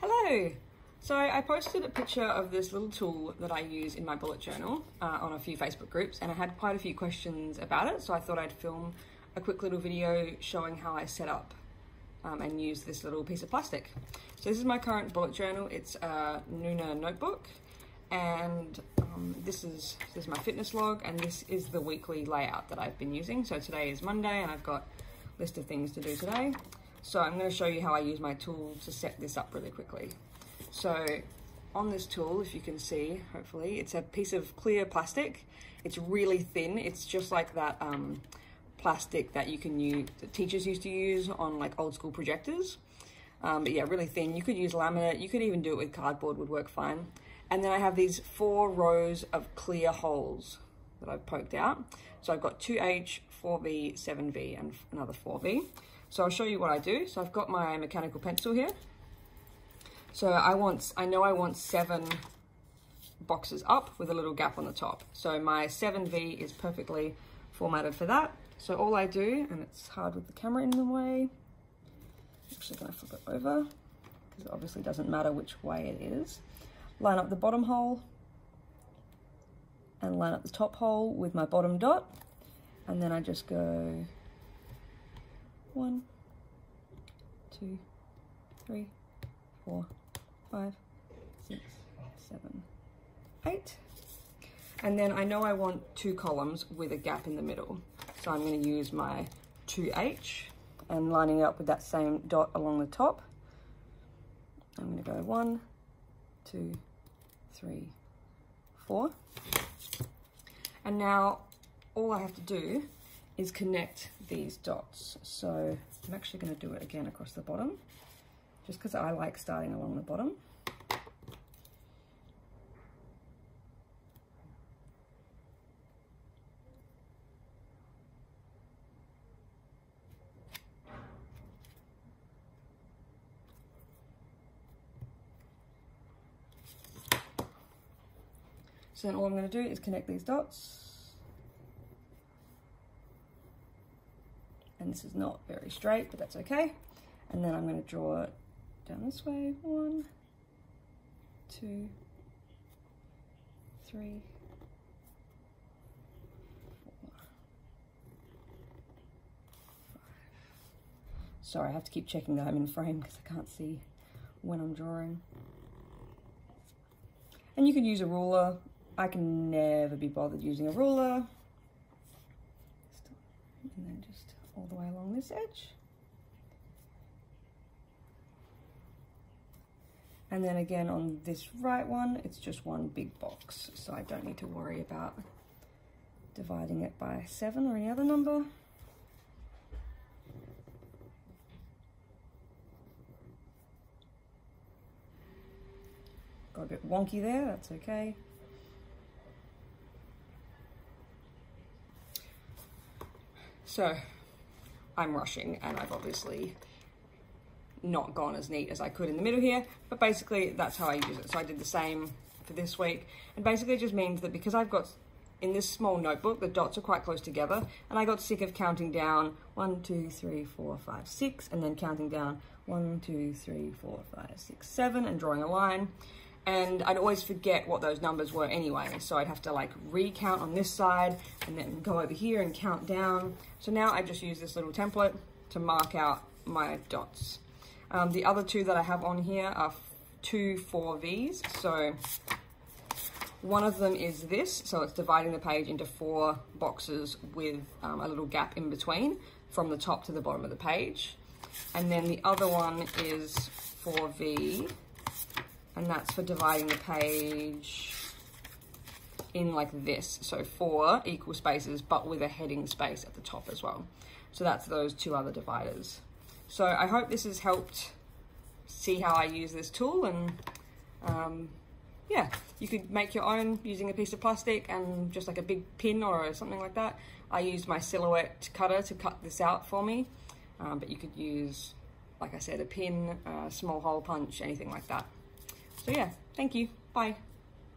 Hello! So I posted a picture of this little tool that I use in my bullet journal on a few Facebook groups, and I had quite a few questions about it, so I thought I'd film a quick little video showing how I set up and use this little piece of plastic. So this is my current bullet journal. It's a Nuna notebook, and this is my fitness log, and this is the weekly layout that I've been using. So today is Monday and I've got a list of things to do today. So I'm going to show you how I use my tool to set this up really quickly. So on this tool, if you can see, hopefully, it's a piece of clear plastic. It's really thin. It's just like that plastic that you can use, that teachers used to use on like old school projectors. But yeah, really thin. You could use laminate. You could even do it with cardboard, would work fine. And then I have these 4 rows of clear holes that I've poked out. So I've got 2H, 4V, 7V, and another 4V. So I'll show you what I do. So I've got my mechanical pencil here. So I know I want 7 boxes up with a little gap on the top. So my 7V is perfectly formatted for that. So all I do, and it's hard with the camera in the way, I'm actually going to flip it over because it obviously doesn't matter which way it is. Line up the bottom hole and line up the top hole with my bottom dot, and then I just go 1, 2, 3, 4, 5, 6, 7, 8. And then I know I want 2 columns with a gap in the middle. So I'm going to use my 2H and lining it up with that same dot along the top. I'm going to go 1, 2, 3, 4. And now all I have to do is connect these dots. So I'm actually going to do it again across the bottom, just because I like starting along the bottom. So then all I'm going to do is connect these dots. And this is not very straight, but that's okay. And then I'm going to draw it down this way. 1, 2, 3, 4, 5. Sorry, I have to keep checking that I'm in frame because I can't see when I'm drawing. And you can use a ruler. I can never be bothered using a ruler. And then just all the way along this edge. And then again on this right one, it's just one big box. So I don't need to worry about dividing it by 7 or any other number. Got a bit wonky there, that's okay. So I'm rushing and I've obviously not gone as neat as I could in the middle here, but basically that's how I use it. So I did the same for this week, and basically it just means that because I've got, in this small notebook, the dots are quite close together, and I got sick of counting down 1, 2, 3, 4, 5, 6, and then counting down 1, 2, 3, 4, 5, 6, 7, and drawing a line. And I'd always forget what those numbers were anyway, so I'd have to like recount on this side and then go over here and count down. So now I just use this little template to mark out my dots. The other 2 that I have on here are 2 4Vs. So one of them is this, so it's dividing the page into 4 boxes with a little gap in between from the top to the bottom of the page. And then the other one is 4V, and that's for dividing the page in like this. So 4 equal spaces, but with a heading space at the top as well. So that's those 2 other dividers. So I hope this has helped see how I use this tool, and yeah, you could make your own using a piece of plastic and just like a big pin or something like that. I used my silhouette cutter to cut this out for me, but you could use, like I said, a pin, a small hole punch, anything like that. So yeah, thank you, bye.